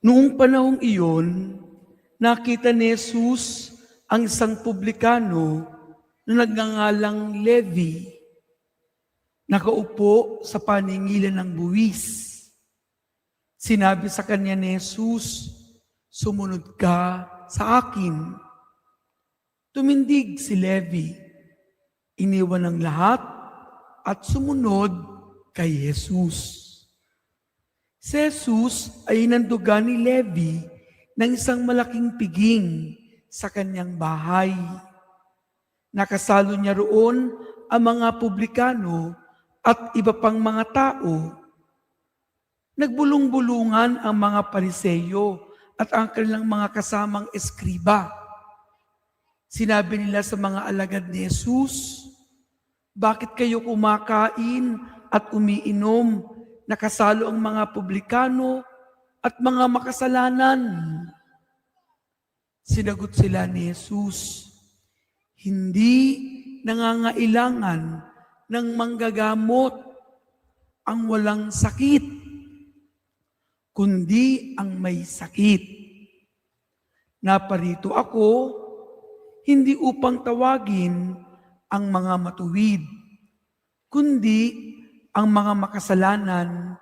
Noong panahong iyon, nakita ni Jesus ang isang publikano na nagngangalang Levi, nakaupo sa paningilan ng buwis. Sinabi sa kanya ni Jesus, "Sumunod ka sa akin." Tumindig si Levi, iniwan ang lahat at sumunod kay Jesus. Si Jesus ay nanduga ni Levi ng isang malaking piging sa kanyang bahay. Nakasalo niya roon ang mga publikano at iba pang mga tao. Nagbulong-bulungan ang mga Pariseyo at ang kanilang mga kasamang eskriba. Sinabi nila sa mga alagad ni Jesus, "Bakit kayo kumakain at umiinom? Nakasalo ang mga publikano at mga makasalanan." Sinagot sila ni Jesus, "Hindi nangangailangan ng manggagamot ang walang sakit, kundi ang may sakit. Naparito ako hindi upang tawagin ang mga matuwid, kundi ang mga makasalanan